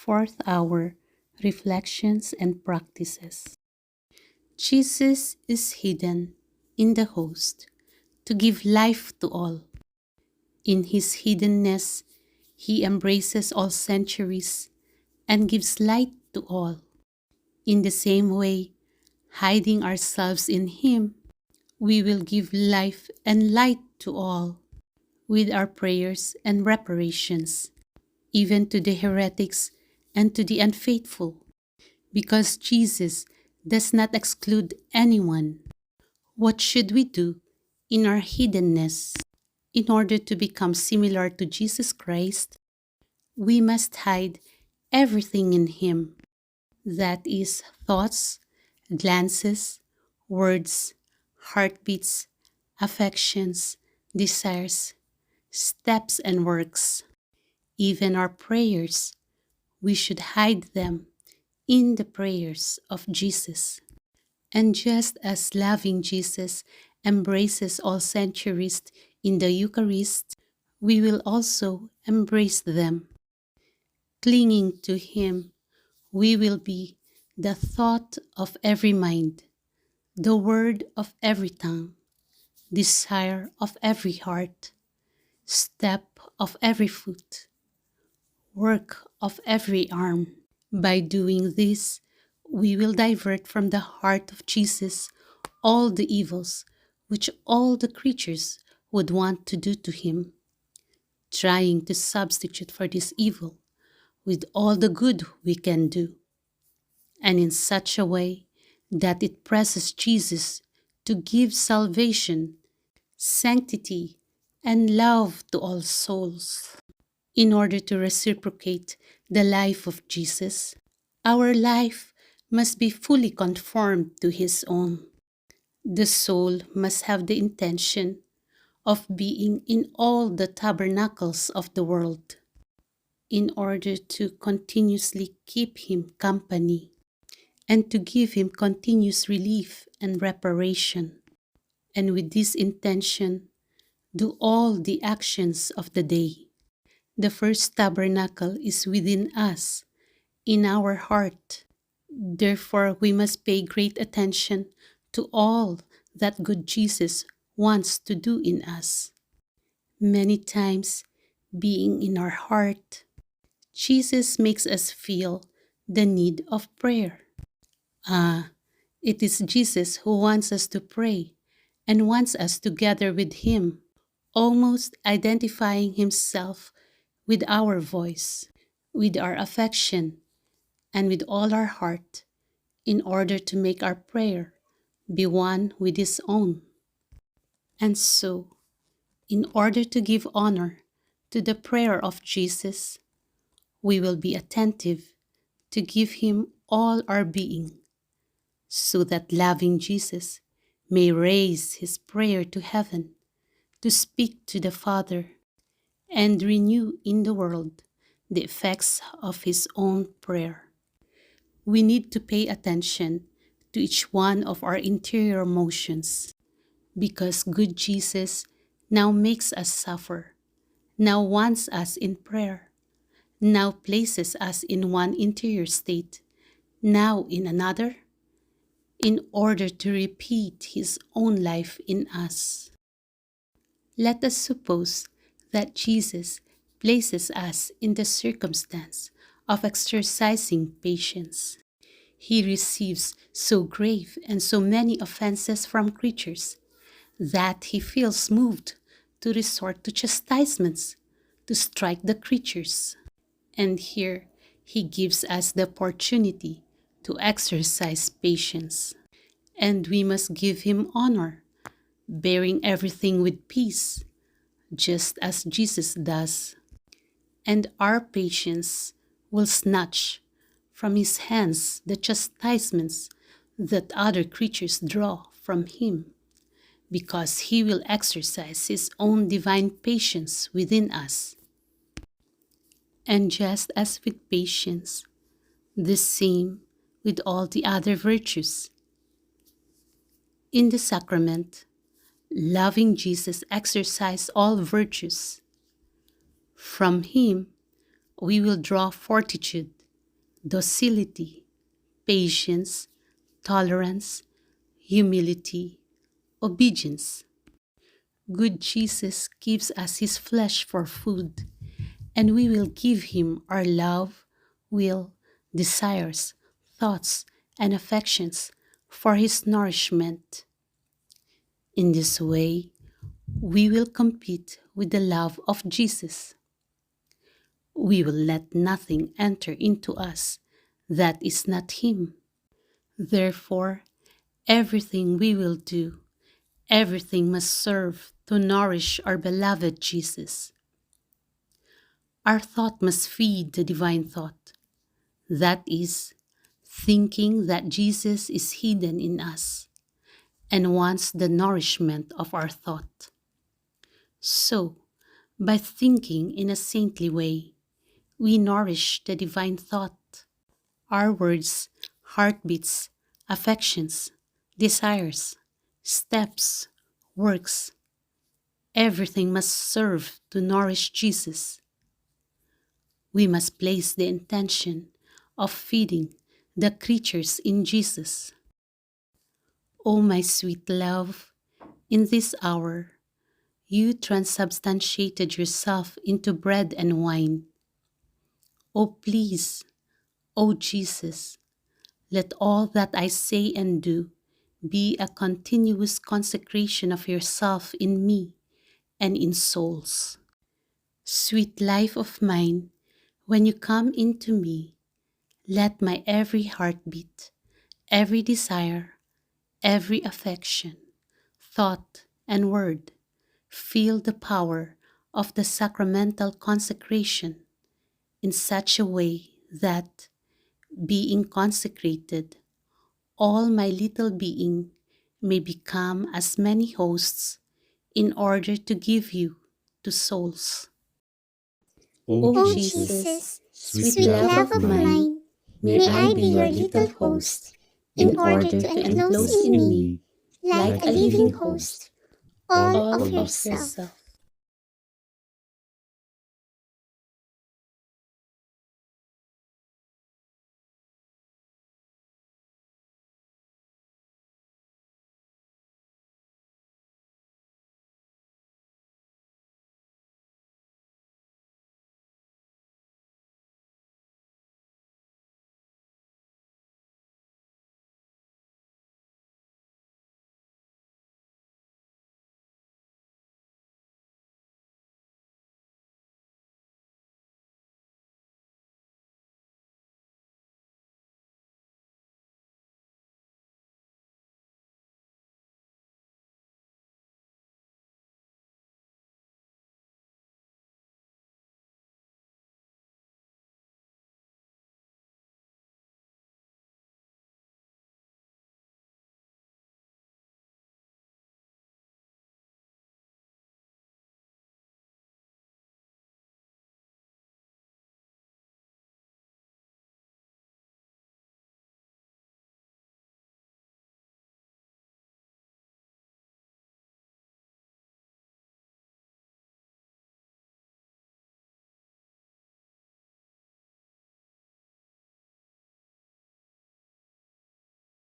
Fourth hour, reflections and practices. Jesus is hidden in the host to give life to all. In his hiddenness, he embraces all centuries and gives light to all. In the same way, hiding ourselves in him, we will give life and light to all with our prayers and reparations, even to the heretics and to the unfaithful, because Jesus does not exclude anyone. What should we do in our hiddenness? In order to become similar to Jesus Christ, we must hide everything in him. That is, thoughts, glances, words, heartbeats, affections, desires, steps, and works. Even our prayers, we should hide them in the prayers of Jesus. And just as loving Jesus embraces all centuries in the Eucharist, we will also embrace them. Clinging to him, we will be the thought of every mind, the word of every tongue, desire of every heart, step of every foot, work of every arm. By doing this, we will divert from the heart of Jesus all the evils which all the creatures would want to do to him, trying to substitute for this evil with all the good we can do, and in such a way that it presses Jesus to give salvation, sanctity, and love to all souls. In order to reciprocate the life of Jesus, our life must be fully conformed to his own. The soul must have the intention of being in all the tabernacles of the world, in order to continuously keep him company and to give him continuous relief and reparation. And with this intention, do all the actions of the day. The first tabernacle is within us, in our heart. Therefore, we must pay great attention to all that good Jesus wants to do in us. Many times, being in our heart, Jesus makes us feel the need of prayer. It is Jesus who wants us to pray and wants us to gather with him, almost identifying himself with our voice, with our affection, and with all our heart, in order to make our prayer be one with his own. And so, in order to give honor to the prayer of Jesus, we will be attentive to give him all our being, so that loving Jesus may raise his prayer to heaven to speak to the Father and renew in the world the effects of his own prayer. We need to pay attention to each one of our interior motions, because good Jesus now makes us suffer, now wants us in prayer, now places us in one interior state, now in another, in order to repeat his own life in us. Let us suppose that Jesus places us in the circumstance of exercising patience. He receives so grave and so many offenses from creatures that he feels moved to resort to chastisements, to strike the creatures. And here he gives us the opportunity to exercise patience. And we must give him honor, bearing everything with peace, just as Jesus does. And our patience will snatch from his hands the chastisements that other creatures draw from him, because he will exercise his own divine patience within us. And just as with patience, the same with all the other virtues. In the sacrament, loving Jesus exercised all virtues. From him, we will draw fortitude, docility, patience, tolerance, humility, obedience. Good Jesus gives us his flesh for food, and we will give him our love, will, desires, thoughts, and affections for his nourishment. In this way, we will compete with the love of Jesus. We will let nothing enter into us that is not him. Therefore, everything we will do, everything must serve to nourish our beloved Jesus. Our thought must feed the divine thought, that is, thinking that Jesus is hidden in us and wants the nourishment of our thought. So, by thinking in a saintly way, we nourish the divine thought. Our words, heartbeats, affections, desires, steps, works, everything must serve to nourish Jesus. We must place the intention of feeding the creatures in Jesus. O my sweet love, in this hour, you transubstantiated yourself into bread and wine. O please, O Jesus, let all that I say and do be a continuous consecration of yourself in me and in souls. Sweet life of mine, when you come into me, let my every heartbeat, every desire, every affection, thought, and word feel the power of the sacramental consecration in such a way that, being consecrated, all my little being may become as many hosts in order to give you to souls. O Jesus, sweet love of mine, may I be your little host, in order to enclose in me, like a living host, all of yourself.